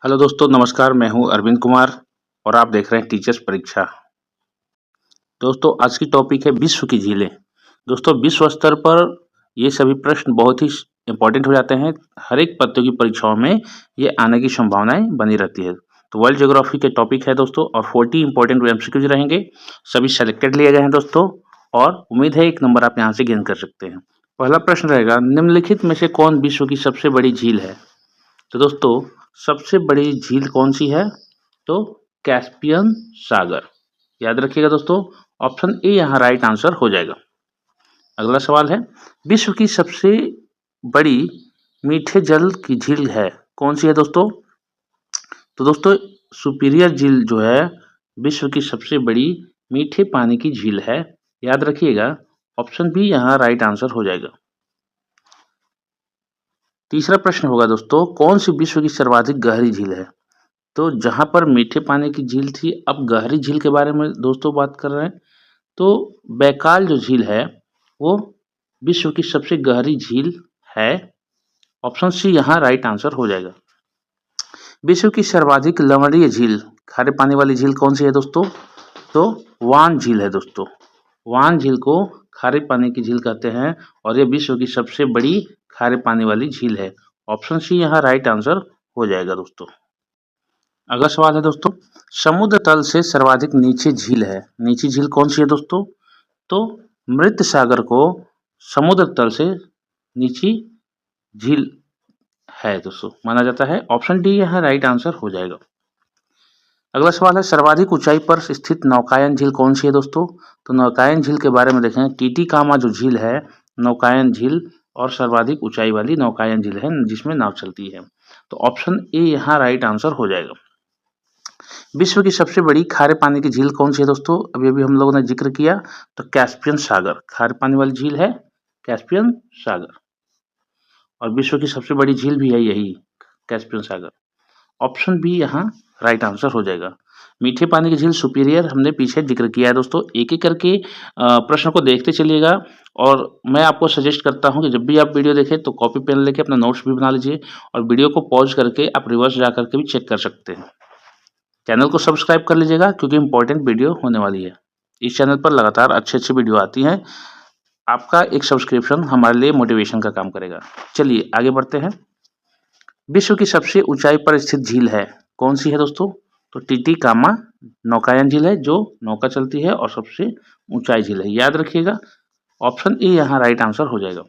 Hello दोस्तों, नमस्कार। मैं हूं अरविंद कुमार और आप देख रहे हैं टीचर्स परीक्षा। दोस्तों, आज की टॉपिक है विश्व की झीलें। दोस्तों, विश्व स्तर पर ये सभी प्रश्न बहुत ही इम्पोर्टेंट हो जाते हैं। हर एक प्रतियोगी परीक्षाओं में ये आने की संभावनाएं बनी रहती है। तो वर्ल्ड ज्योग्राफी के टॉपिक है दोस्तों, और 40 इंपॉर्टेंट एमसीक्यूज रहेंगे। सभी सेलेक्टेड लिए गए हैं दोस्तों, और उम्मीद है एक नंबर आप यहाँ से गेन कर सकते हैं। पहला प्रश्न रहेगा, निम्नलिखित में से कौन विश्व की सबसे बड़ी झील है? तो दोस्तों, सबसे बड़ी झील कौन सी है? तो कैस्पियन सागर। याद रखिएगा दोस्तों, ऑप्शन ए यहाँ राइट आंसर हो जाएगा। अगला सवाल है, विश्व की सबसे बड़ी मीठे जल की झील है कौन सी है दोस्तों? तो दोस्तों, सुपीरियर झील जो है विश्व की सबसे बड़ी मीठे पानी की झील है। याद रखिएगा, ऑप्शन बी यहाँ राइट आंसर हो जाएगा। तीसरा प्रश्न होगा दोस्तों, कौन सी विश्व की सर्वाधिक गहरी झील है? तो जहाँ पर मीठे पानी की झील थी, अब गहरी झील के बारे में दोस्तों बात कर रहे हैं। तो बैकाल जो झील है वो विश्व की सबसे गहरी झील है। ऑप्शन सी यहाँ राइट आंसर हो जाएगा। विश्व की सर्वाधिक लवणीय झील, खारे पानी वाली झील कौन सी है दोस्तों? तो वान झील है दोस्तों। वान झील को खारे पानी की झील कहते हैं, और ये विश्व की सबसे बड़ी खारे पानी वाली झील है। ऑप्शन सी यहाँ राइट आंसर हो जाएगा दोस्तों। अगला सवाल है दोस्तों, समुद्र तल से सर्वाधिक नीचे झील है, नीची झील कौन सी है दोस्तों? तो मृत सागर को समुद्र तल से नीची झील है दोस्तों माना जाता है। ऑप्शन डी यहाँ राइट आंसर हो जाएगा। अगला सवाल है, सर्वाधिक ऊंचाई पर स्थित नौकायन झील कौन सी है दोस्तों? तो नौकायन झील के बारे में देखें, टीटीकामा जो झील है नौकायन झील, और सर्वाधिक ऊंचाई वाली नौकायन झील है जिसमें नाव चलती है। तो ऑप्शन ए यहाँ राइट आंसर हो जाएगा। विश्व की सबसे बड़ी खारे पानी की झील कौन सी है दोस्तों? अभी अभी हम लोगों ने जिक्र किया, तो कैस्पियन सागर खारे पानी वाली झील है, कैस्पियन सागर। और विश्व की सबसे बड़ी झील भी है यही, कैस्पियन सागर। ऑप्शन बी यहाँ राइट आंसर हो जाएगा। मीठे पानी की झील सुपीरियर हमने पीछे जिक्र किया है दोस्तों। एक एक करके प्रश्न को देखते चलिएगा, और मैं आपको सजेस्ट करता हूं कि जब भी आप वीडियो देखें तो कॉपी पेन लेके अपना नोट्स भी बना लीजिए, और वीडियो को पॉज करके आप रिवर्स जा करके भी चेक कर सकते हैं। चैनल को सब्सक्राइब कर लीजिएगा, क्योंकि इंपॉर्टेंट वीडियो होने वाली है। इस चैनल पर लगातार अच्छी अच्छी वीडियो आती हैं। आपका एक सब्सक्रिप्शन हमारे लिए मोटिवेशन का काम करेगा। चलिए आगे बढ़ते हैं। विश्व की सबसे ऊंचाई पर स्थित झील है कौन सी है दोस्तों? तो टीटीकामा नौकायन झील है, जो नौका चलती है और सबसे ऊंचाई झील है। याद रखिएगा, ऑप्शन ए यहाँ राइट आंसर हो जाएगा।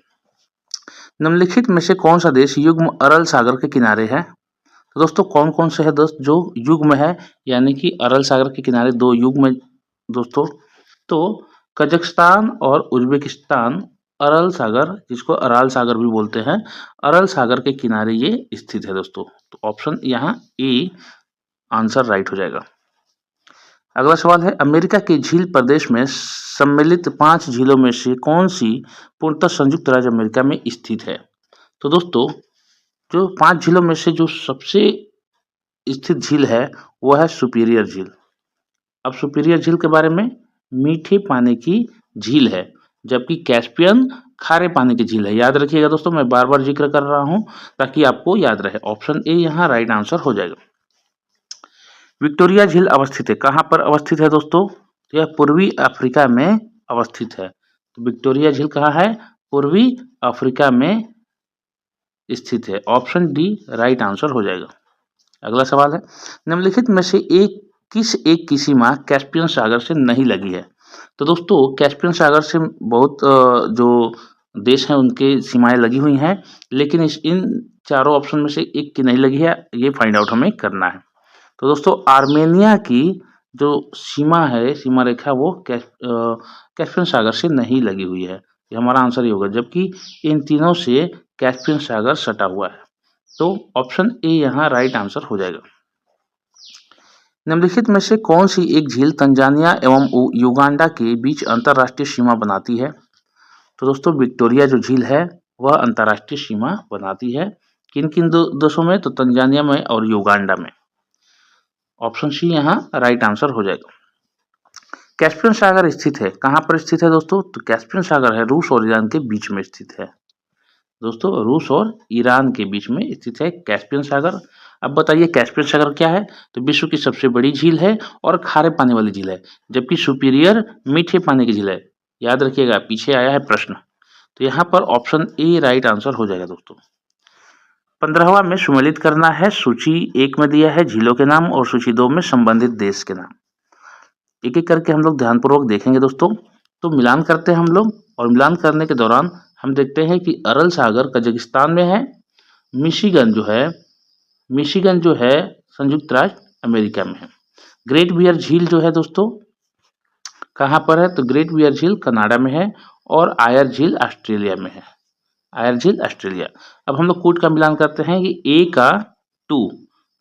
निम्नलिखित में से कौन सा देश युग्म अरल सागर के किनारे है? तो दोस्तों, कौन कौन से है दोस्त जो युग्म है, यानी कि अरल सागर के किनारे दो युग्म है दोस्तों? तो कजाकिस्तान और उज्बेकिस्तान अरल सागर, जिसको अराल सागर भी बोलते हैं, अरल सागर के किनारे ये स्थित है दोस्तों। तो ऑप्शन यहाँ ए आंसर राइट हो जाएगा। अगला सवाल है, अमेरिका के झील प्रदेश में सम्मिलित 5 झीलों में से कौन सी पूर्णतः संयुक्त राज्य अमेरिका में स्थित है? तो दोस्तों, जो 5 झीलों में से जो सबसे स्थित झील है वो है सुपीरियर झील। अब सुपीरियर झील के बारे में, मीठे पानी की झील है, जबकि कैस्पियन खारे पानी की झील है। याद रखिएगा दोस्तों, मैं बार बार जिक्र कर रहा हूं ताकि आपको याद रहे। ऑप्शन ए यहाँ राइट आंसर हो जाएगा। विक्टोरिया झील अवस्थित है, कहाँ पर अवस्थित है दोस्तों? यह पूर्वी अफ्रीका में अवस्थित है। तो विक्टोरिया झील कहाँ है? पूर्वी अफ्रीका में स्थित है। ऑप्शन डी राइट आंसर हो जाएगा। अगला सवाल है, निम्नलिखित में से एक की सीमा कैस्पियन सागर से नहीं लगी है? तो दोस्तों, कैस्पियन सागर से बहुत जो देश हैं उनके सीमाएं लगी हुई हैं, लेकिन इन चारों ऑप्शन में से एक की नहीं लगी है, ये फाइंड आउट हमें करना है। तो दोस्तों, आर्मेनिया की जो सीमा है, सीमा रेखा, वो कैस्पियन सागर से नहीं लगी हुई है। ये हमारा आंसर ही होगा, जबकि इन तीनों से कैस्पियन सागर सटा हुआ है। तो ऑप्शन ए यहाँ राइट आंसर हो जाएगा। निम्नलिखित में से कौन सी एक झील तंजानिया एवं युगांडा के बीच अंतरराष्ट्रीय सीमा बनाती है? तो दोस्तों, विक्टोरिया जो झील है वह अंतरराष्ट्रीय सीमा बनाती है। किन किन देशों में? तो तंजानिया में और युगांडा में। ऑप्शन सी यहाँ राइट आंसर हो जाएगा। कैस्पियन सागर स्थित है, कहाँ पर स्थित है दोस्तों? तो कैस्पियन सागर है रूस और ईरान के बीच में स्थित है दोस्तों। रूस और ईरान के बीच में स्थित है कैस्पियन सागर। अब बताइए कैस्पियन सागर क्या है? तो विश्व की सबसे बड़ी झील है और खारे पानी वाली झील है, जबकि सुपीरियर मीठे पानी की झील है। याद रखिएगा, पीछे आया है प्रश्न। तो यहाँ पर ऑप्शन ए राइट आंसर हो जाएगा दोस्तों। 15वां में सुमेलित करना है। सूची 1 में दिया है झीलों के नाम और सूची 2 में संबंधित देश के नाम। एक एक करके हम लोग ध्यानपूर्वक देखेंगे दोस्तों। तो मिलान करते हैं हम लोग, और मिलान करने के दौरान हम देखते हैं कि अरल सागर कजाकिस्तान में है। मिशिगन जो है मिशिगन जो है संयुक्त राज्य अमेरिका में है। ग्रेट बियर झील जो है दोस्तों कहाँ पर है? तो ग्रेट बियर झील कनाडा में है और आयर झील ऑस्ट्रेलिया में है। आयर झील ऑस्ट्रेलिया। अब हम लोग कूट का मिलान करते हैं कि ए का 2,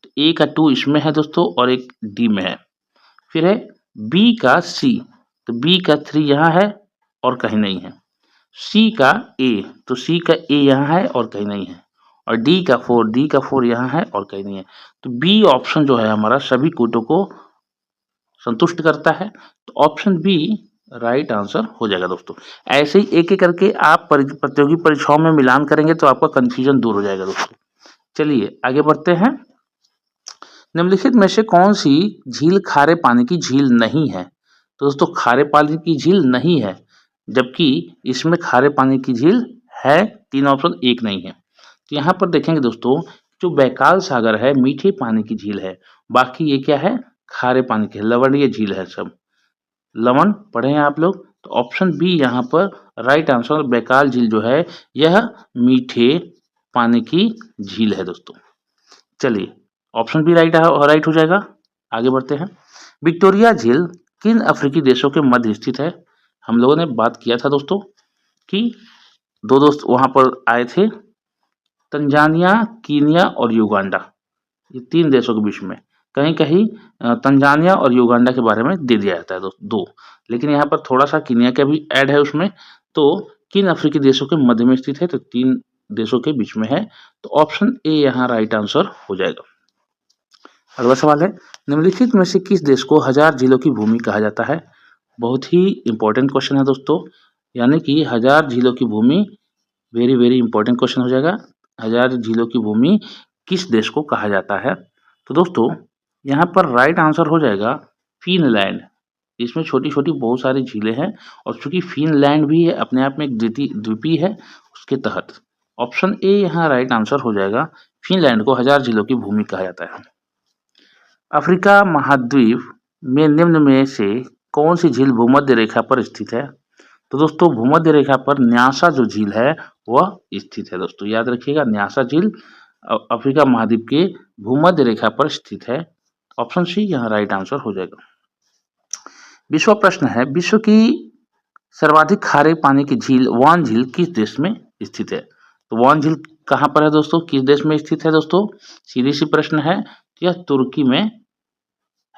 तो ए का 2 इसमें है दोस्तों और एक डी में है। फिर है बी का सी, तो बी का 3 यहाँ है और कहीं नहीं है। सी का ए, तो सी का ए यहाँ है और कहीं नहीं है। और डी का 4 यहाँ है और कहीं नहीं है। तो बी ऑप्शन जो है हमारा सभी कूटों को संतुष्ट करता है। तो ऑप्शन बी राइट आंसर हो जाएगा दोस्तों। ऐसे ही एक एक करके आप प्रतियोगी परीक्षाओं में मिलान करेंगे तो आपका कंफ्यूजन दूर हो जाएगा दोस्तों। चलिए आगे बढ़ते हैं। निम्नलिखित में से कौन सी झील खारे पानी की झील नहीं है? तो दोस्तों खारे पानी की झील नहीं है, जबकि इसमें खारे पानी की झील है। 3 ऑप्शन, एक नहीं है। तो यहाँ पर देखेंगे दोस्तों, जो बैकाल सागर है मीठे पानी की झील है, बाकी ये क्या है? खारे पानी की लवणीय झील है। सब लवण पढ़े हैं आप लोग। तो ऑप्शन बी यहाँ पर राइट आंसर। बैकाल झील जो है यह मीठे पानी की झील है दोस्तों। चलिए ऑप्शन बी राइट हो जाएगा। आगे बढ़ते हैं। विक्टोरिया झील किन अफ्रीकी देशों के मध्य स्थित है? हम लोगों ने बात किया था दोस्तों कि 2 दोस्त वहां पर आए थे, तंजानिया, कीनिया और युगांडा। ये 3 देशों के बीच में। कहीं कहीं तंजानिया और युगांडा के बारे में दे दिया जाता है दो, लेकिन यहाँ पर थोड़ा सा कीनिया का भी ऐड है उसमें। तो किन अफ्रीकी देशों के मध्य में स्थित है? तो 3 देशों के बीच में है। तो ऑप्शन ए यहाँ राइट आंसर हो जाएगा। अगला सवाल है, निम्नलिखित में से किस देश को 1000 झीलों की भूमि कहा जाता है? बहुत ही इंपॉर्टेंट क्वेश्चन है दोस्तों, यानी कि 1000 झीलों की भूमि वेरी वेरी इंपॉर्टेंट क्वेश्चन हो जाएगा। 1000 झीलों की भूमि किस देश को कहा जाता है? तो दोस्तों यहाँ पर राइट आंसर हो जाएगा फिनलैंड। इसमें छोटी छोटी बहुत सारी झीलें हैं, और चूंकि फिनलैंड भी है अपने आप में एक द्वीपीय है, उसके तहत ऑप्शन ए यहाँ राइट आंसर हो जाएगा। फिनलैंड को 1000 झीलों की भूमि कहा जाता है। अफ्रीका महाद्वीप में निम्न में से कौन सी झील भूमध्य रेखा पर स्थित है? तो दोस्तों भूमध्य रेखा पर न्यासा जो झील है वह स्थित है दोस्तों। याद रखिएगा, न्यासा झील अफ्रीका महाद्वीप के भूमध्य रेखा पर स्थित है। ऑप्शन सी यहाँ राइट आंसर हो जाएगा। विश्व प्रश्न है, विश्व की सर्वाधिक खारे पानी की झील वान झील किस देश में स्थित है? तो वान झील कहाँ पर है दोस्तों, किस देश में स्थित है दोस्तों? सीधी सी प्रश्न है। यह तुर्की में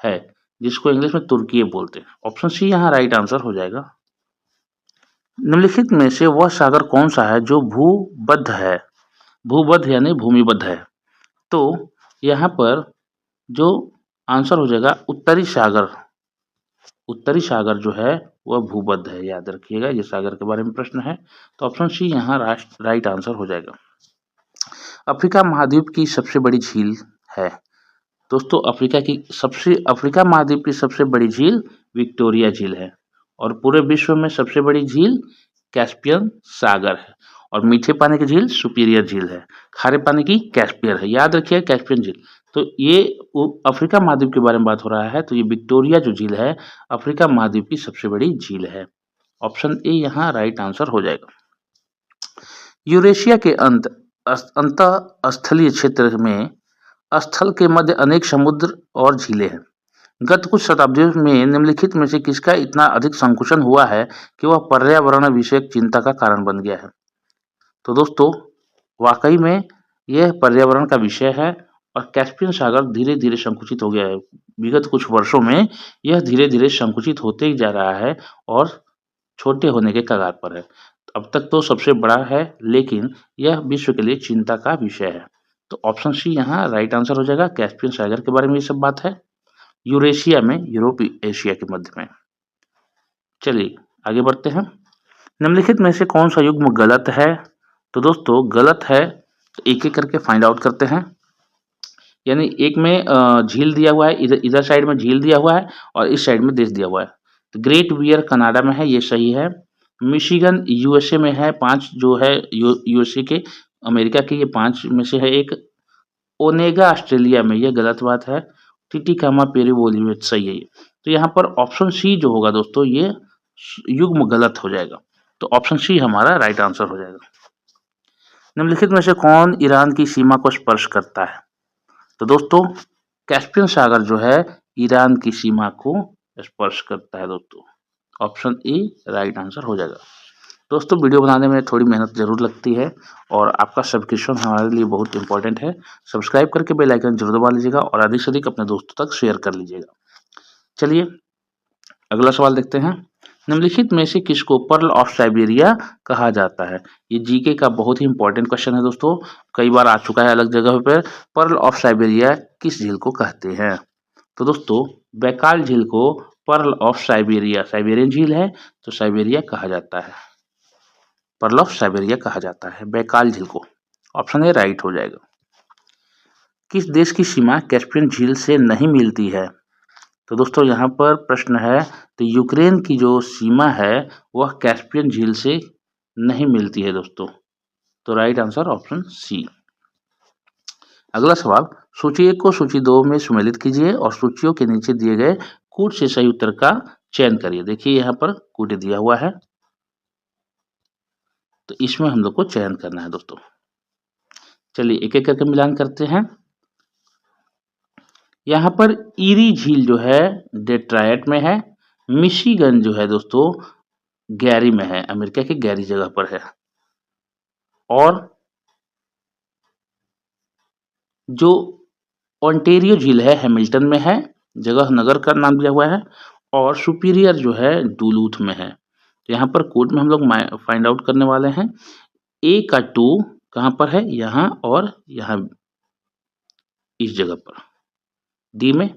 है, जिसको इंग्लिश में तुर्की बोलते हैं। ऑप्शन सी यहाँ राइट आंसर हो जाएगा। निम्नलिखित में से वह सागर कौन सा है जो भूबद्ध है? भूबद्ध यानी भूमिबद्ध है। तो यहाँ पर जो आंसर हो जाएगा उत्तरी सागर। उत्तरी सागर जो है वह भूबद्ध है, याद रखिएगा। ये सागर के बारे में प्रश्न है, तो ऑप्शन सी यहाँ राइट आंसर हो जाएगा। अफ्रीका महाद्वीप की सबसे बड़ी झील है दोस्तों। अफ्रीका महाद्वीप की सबसे बड़ी झील विक्टोरिया झील है, और पूरे विश्व में सबसे बड़ी झील कैस्पियन सागर है, और मीठे पानी की झील सुपीरियर झील है, खारे पानी की कैस्पियर है। याद रखिए कैस्पियन झील। तो ये अफ्रीका महाद्वीप के बारे में बात हो रहा है, तो ये विक्टोरिया जो झील है अफ्रीका महाद्वीप की सबसे बड़ी झील है। ऑप्शन ए यहाँ राइट आंसर हो जाएगा। यूरेशिया के अंत स्थलीय क्षेत्र में स्थल के मध्य अनेक समुद्र और झीलें हैं। गत कुछ शताब्दियों में निम्नलिखित में से किसका इतना अधिक संकुचन हुआ है कि वह पर्यावरण विषयक चिंता का कारण बन गया है? तो दोस्तों वाकई में यह पर्यावरण का विषय है, और कैस्पियन सागर धीरे धीरे संकुचित हो गया है। विगत कुछ वर्षों में यह धीरे धीरे संकुचित होते ही जा रहा है और छोटे होने के कगार पर है। अब तक तो सबसे बड़ा है, लेकिन यह विश्व के लिए चिंता का विषय है। तो ऑप्शन सी यहाँ राइट आंसर हो जाएगा। कैस्पियन सागर के बारे में ये सब बात है, यूरेशिया में, यूरोप एशिया के मध्य में। चलिए आगे बढ़ते हैं। निम्नलिखित में से कौन सा युग्म गलत है? तो दोस्तों गलत है, तो एक एक करके फाइंड आउट करते हैं। यानी एक में झील दिया हुआ है, इधर इधर साइड में झील दिया हुआ है और इस साइड में देश दिया हुआ है। तो ग्रेट बियर कनाडा में है, ये सही है। मिशिगन यूएसए में है, 5 जो है यूएसए के, अमेरिका के, ये 5 में से है एक। ओनेगा ऑस्ट्रेलिया में, ये गलत बात है। टिटिकामा पेरू बोलिविया, सही है ये। तो यहाँ पर ऑप्शन सी जो होगा दोस्तों, ये युग्म गलत हो जाएगा। तो ऑप्शन सी हमारा राइट आंसर हो जाएगा। निम्नलिखित में से कौन ईरान की सीमा को स्पर्श करता है? तो दोस्तों कैस्पियन सागर जो है ईरान की सीमा को स्पर्श करता है दोस्तों। ऑप्शन ए राइट आंसर हो जाएगा। दोस्तों वीडियो बनाने में थोड़ी मेहनत जरूर लगती है और आपका सब्सक्रिप्शन हमारे लिए बहुत इंपॉर्टेंट है। सब्सक्राइब करके बेल आइकन जरूर दबा लीजिएगा और अधिक से अधिक अपने दोस्तों तक शेयर कर लीजिएगा। चलिए अगला सवाल देखते हैं। निम्नलिखित में से किसको पर्ल ऑफ साइबेरिया कहा जाता है? ये जीके का बहुत ही इंपॉर्टेंट क्वेश्चन है दोस्तों, कई बार आ चुका है अलग जगह पर। पर्ल ऑफ साइबेरिया किस झील को कहते हैं? तो दोस्तों बैकाल झील को पर्ल ऑफ साइबेरिया, साइबेरियन झील है तो साइबेरिया कहा जाता है, पर्ल ऑफ साइबेरिया कहा जाता है बैकाल झील को। ऑप्शन ए राइट हो जाएगा। किस देश की सीमा कैस्पियन झील से नहीं मिलती है? तो दोस्तों यहाँ पर प्रश्न है, तो यूक्रेन की जो सीमा है वह कैस्पियन झील से नहीं मिलती है दोस्तों। तो राइट आंसर ऑप्शन सी। अगला सवाल, सूची 1 को सूची 2 में सम्मिलित कीजिए और सूचियों के नीचे दिए गए कूट से सही उत्तर का चयन करिए। देखिए यहाँ पर कूट दिया हुआ है तो इसमें हम लोग को चयन करना है दोस्तों। चलिए एक एक करके मिलान करते हैं। यहाँ पर ईरी झील जो है डेट्रायट में है। मिशिगन जो है दोस्तों गैरी में है, अमेरिका के गैरी जगह पर है। और जो ओंटेरियो झील है हैमिल्टन में है, जगह नगर का नाम दिया हुआ है। और सुपीरियर जो है डुलूथ में है। तो यहाँ पर कोड में हम लोग फाइंड आउट करने वाले हैं। ए का 2 कहाँ पर है? यहाँ और यहाँ इस जगह पर डी में।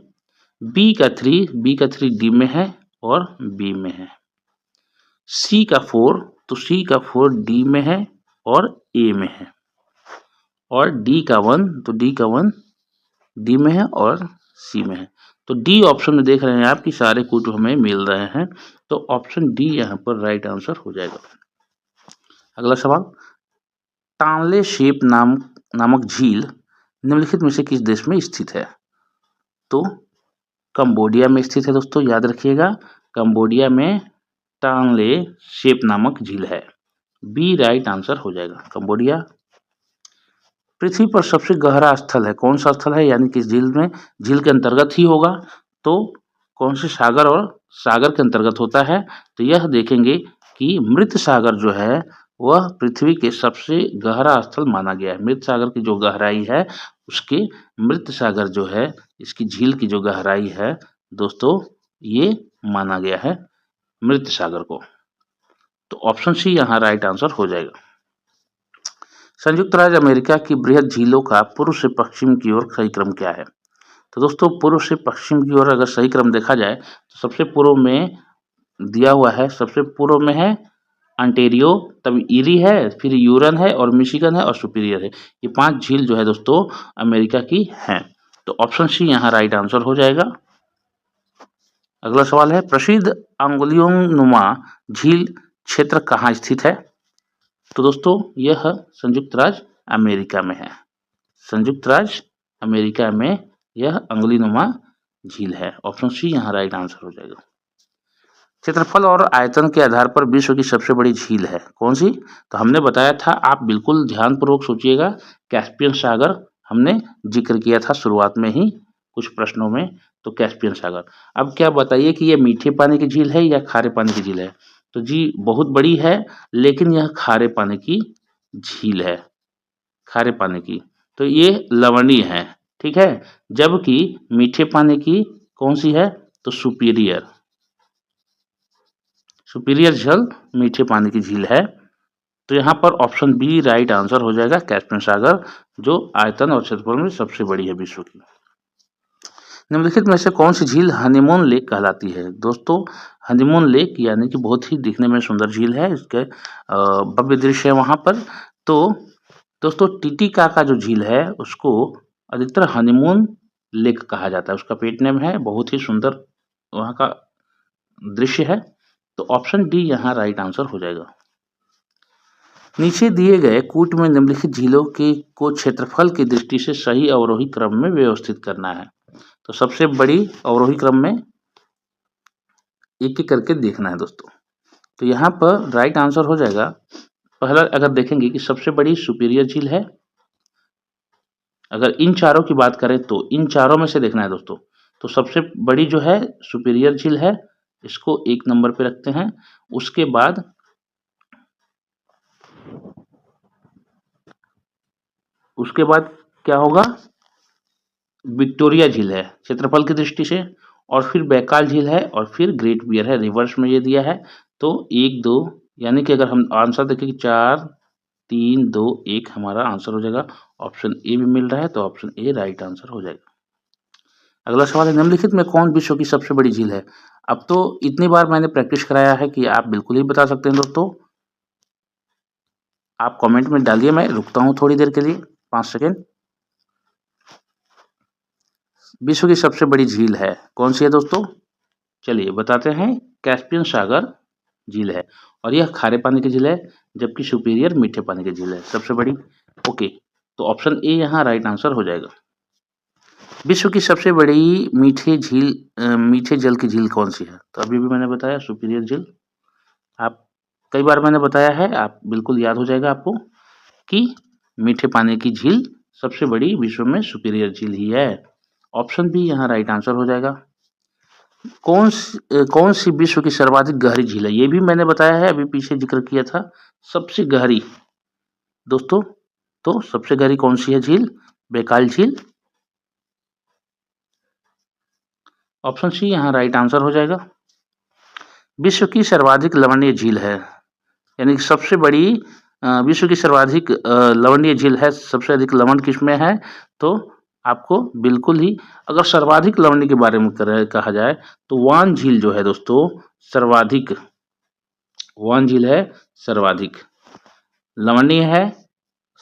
बी का 3 डी में है और बी में है। सी का 4 तो सी का 4 डी में है और ए में है। और डी का 1 तो डी का 1 डी में है और सी में है। तो डी ऑप्शन में देख रहे हैं आप कि सारे कूट हमें मिल रहे हैं, तो ऑप्शन डी यहाँ पर राइट आंसर हो जाएगा। अगला सवाल, टानले शेप नामक झील निम्नलिखित में से किस देश में स्थित है? तो कंबोडिया में स्थित है दोस्तों, याद रखिएगा कंबोडिया में टानले शेप नामक झील है। बी राइट आंसर हो जाएगा, कंबोडिया। पृथ्वी पर सबसे गहरा स्थल है, कौन सा स्थल है? यानी कि झील में, झील के अंतर्गत ही होगा तो कौन से सागर और सागर के अंतर्गत होता है? तो यह देखेंगे कि मृत सागर जो है वह पृथ्वी के सबसे गहरा स्थल माना गया है। मृत सागर की जो गहराई है उसके, मृत सागर जो है इसकी झील की जो गहराई है दोस्तों, ये माना गया है मृत सागर को। तो ऑप्शन सी यहाँ राइट आंसर हो जाएगा। संयुक्त राज्य अमेरिका की बृहद झीलों का पूर्व से पश्चिम की ओर सही क्रम क्या है? तो दोस्तों पूर्व से पश्चिम की ओर अगर सही क्रम देखा जाए तो सबसे पूर्व में दिया हुआ है, सबसे पूर्व में है ऑन्टेरियो, तब ईरी है, फिर यूरन है और मिशिगन है और सुपीरियर है। ये 5 झील जो है दोस्तों अमेरिका की हैं। तो ऑप्शन सी यहाँ राइट आंसर हो जाएगा। अगला सवाल है, प्रसिद्ध अंगुलियों नुमा झील क्षेत्र कहाँ स्थित है? तो दोस्तों यह संयुक्त राज्य अमेरिका में है। संयुक्त राज्य अमेरिका में यह अंगुलीनुमा झील है। ऑप्शन सी यहाँ राइट आंसर हो जाएगा। क्षेत्रफल और आयतन के आधार पर विश्व की सबसे बड़ी झील है कौन सी? तो हमने बताया था, आप बिल्कुल ध्यानपूर्वक सोचिएगा, कैस्पियन सागर हमने जिक्र किया था शुरुआत में ही कुछ प्रश्नों में। तो कैस्पियन सागर। अब क्या बताइए कि यह मीठे पानी की झील है या खारे पानी की झील है? तो जी बहुत बड़ी है, लेकिन यह खारे पानी की झील है, खारे पानी की। तो ये लवणीय है, ठीक है। जबकि मीठे पानी की कौन सी है? तो सुपीरियर, सुपीरियर झील मीठे पानी की झील है। तो यहाँ पर ऑप्शन बी राइट आंसर हो जाएगा, कैस्पियन सागर, जो आयतन और क्षेत्रफल में सबसे बड़ी है विश्व की। निम्नलिखित में से कौन सी झील हनीमून लेक कहलाती है? दोस्तों हनीमून लेक यानी कि बहुत ही दिखने में सुंदर झील है, इसके भव्य दृश्य है वहाँ पर। तो दोस्तों टिटिकाका जो झील है उसको अधिकतर हनीमून लेक कहा जाता है, उसका पेट नेम है, बहुत ही सुंदर वहाँ का दृश्य है। तो ऑप्शन डी यहाँ राइट आंसर हो जाएगा। नीचे दिए गए कूट में निम्नलिखित झीलों के को क्षेत्रफल की दृष्टि से सही अवरोही क्रम में व्यवस्थित करना है। तो सबसे बड़ी अवरोही क्रम में एक एक करके देखना है दोस्तों। तो यहाँ पर राइट आंसर हो जाएगा, पहला अगर देखेंगे कि सबसे बड़ी सुपीरियर झील है, अगर इन चारों की बात करें तो इन चारों में से देखना है दोस्तों। तो सबसे बड़ी जो है सुपीरियर झील है, इसको एक नंबर पे रखते हैं। उसके बाद क्या होगा, विक्टोरिया झील है क्षेत्रफल की दृष्टि से, और फिर बैकाल झील है, और फिर ग्रेट बियर है, रिवर्स में ये दिया है। तो 1 2 यानी कि अगर हम आंसर देखें कि 4 3 2 1 हमारा आंसर हो जाएगा। ऑप्शन ए भी मिल रहा है, तो ऑप्शन ए राइट आंसर हो जाएगा। अगला सवाल है, निम्नलिखित में कौन विश्व की सबसे बड़ी झील है। अब तो इतनी बार मैंने प्रैक्टिस कराया है कि आप बिल्कुल ही बता सकते हैं दोस्तों। आप कमेंट में डालिए, मैं रुकता हूं थोड़ी देर के लिए, 5 सेकेंड। विश्व की सबसे बड़ी झील है कौन सी है दोस्तों, चलिए बताते हैं। कैस्पियन सागर झील है, और यह खारे पानी की झील है, जबकि सुपीरियर मीठे पानी की झील है सबसे बड़ी। ओके, तो ऑप्शन ए यहाँ राइट आंसर हो जाएगा। विश्व की सबसे बड़ी मीठे जल की झील कौन सी है, तो अभी भी मैंने बताया सुपीरियर झील। आप कई बार मैंने बताया है, आप बिल्कुल याद हो जाएगा आपको कि मीठे पानी की झील सबसे बड़ी विश्व में सुपीरियर झील ही है। ऑप्शन बी यहाँ राइट आंसर हो जाएगा। कौन सी विश्व की सर्वाधिक गहरी झील है, ये भी मैंने बताया है, अभी पीछे जिक्र किया था। सबसे गहरी दोस्तों, तो सबसे गहरी कौन सी है झील, बैकाल झील। ऑप्शन सी यहाँ राइट आंसर हो जाएगा। विश्व की सर्वाधिक लवणीय झील है, यानी कि सबसे बड़ी विश्व की सर्वाधिक लवणीय झील है, सबसे अधिक लवण किसमें है, तो आपको बिल्कुल ही, अगर सर्वाधिक लवणीय के बारे में कहा जाए तो वान झील जो है दोस्तों, सर्वाधिक वान झील है, सर्वाधिक लवणीय है,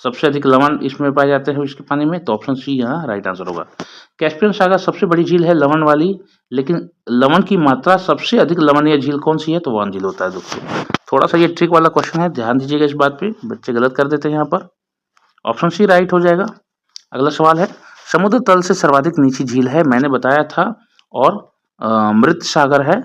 सबसे अधिक लवण इसमें पाए जाते हैं इसके पानी में, तो ऑप्शन सी यहाँ राइट आंसर होगा। कैस्पियन सागर सबसे बड़ी झील है लवण वाली, लेकिन लवण की मात्रा सबसे अधिक लवणीय झील कौन सी है, तो वान झील होता है दोस्तों। थोड़ा सा ये ट्रिक वाला क्वेश्चन है, ध्यान दीजिएगा इस बात पे, बच्चे गलत कर देते हैं यहाँ पर। ऑप्शन सी राइट हो जाएगा। अगला सवाल है, समुद्र तल से सर्वाधिक नीची झील है, मैंने बताया था, और मृत सागर है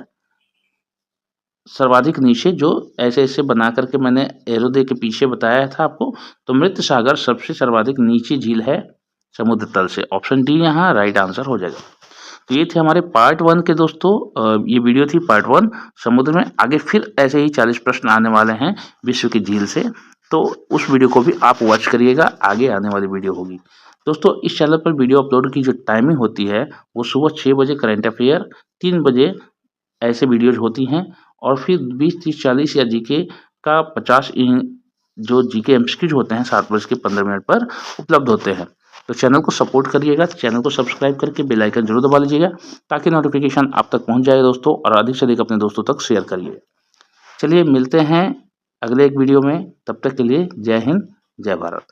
सर्वाधिक नीचे, जो ऐसे ऐसे बना करके मैंने एरो दे के पीछे बताया था आपको। तो मृत सागर सबसे सर्वाधिक नीची झील है समुद्र तल से। ऑप्शन डी यहाँ राइट आंसर हो जाएगा। तो ये थे हमारे पार्ट 1 के दोस्तों, ये वीडियो थी पार्ट 1 समुद्र में। आगे फिर ऐसे ही 40 प्रश्न आने वाले हैं विश्व की झील से, तो उस वीडियो को भी आप वॉच करिएगा, आगे आने वाली वीडियो होगी दोस्तों। इस चैनल पर वीडियो अपलोड की जो टाइमिंग होती है वो सुबह 6 बजे करंट अफेयर, 3 बजे ऐसे वीडियोज होती हैं, और फिर 20 30 40 या जीके का 50 जो जीके एमसीक्यूज होते हैं 7:15 पर उपलब्ध होते हैं। तो चैनल को सपोर्ट करिएगा, चैनल को सब्सक्राइब करके बेल आइकन जरूर दबा लीजिएगा, ताकि नोटिफिकेशन आप तक पहुंच जाए दोस्तों, और अधिक से अधिक अपने दोस्तों तक शेयर करिए। चलिए मिलते हैं अगले एक वीडियो में, तब तक के लिए जय हिंद जय भारत।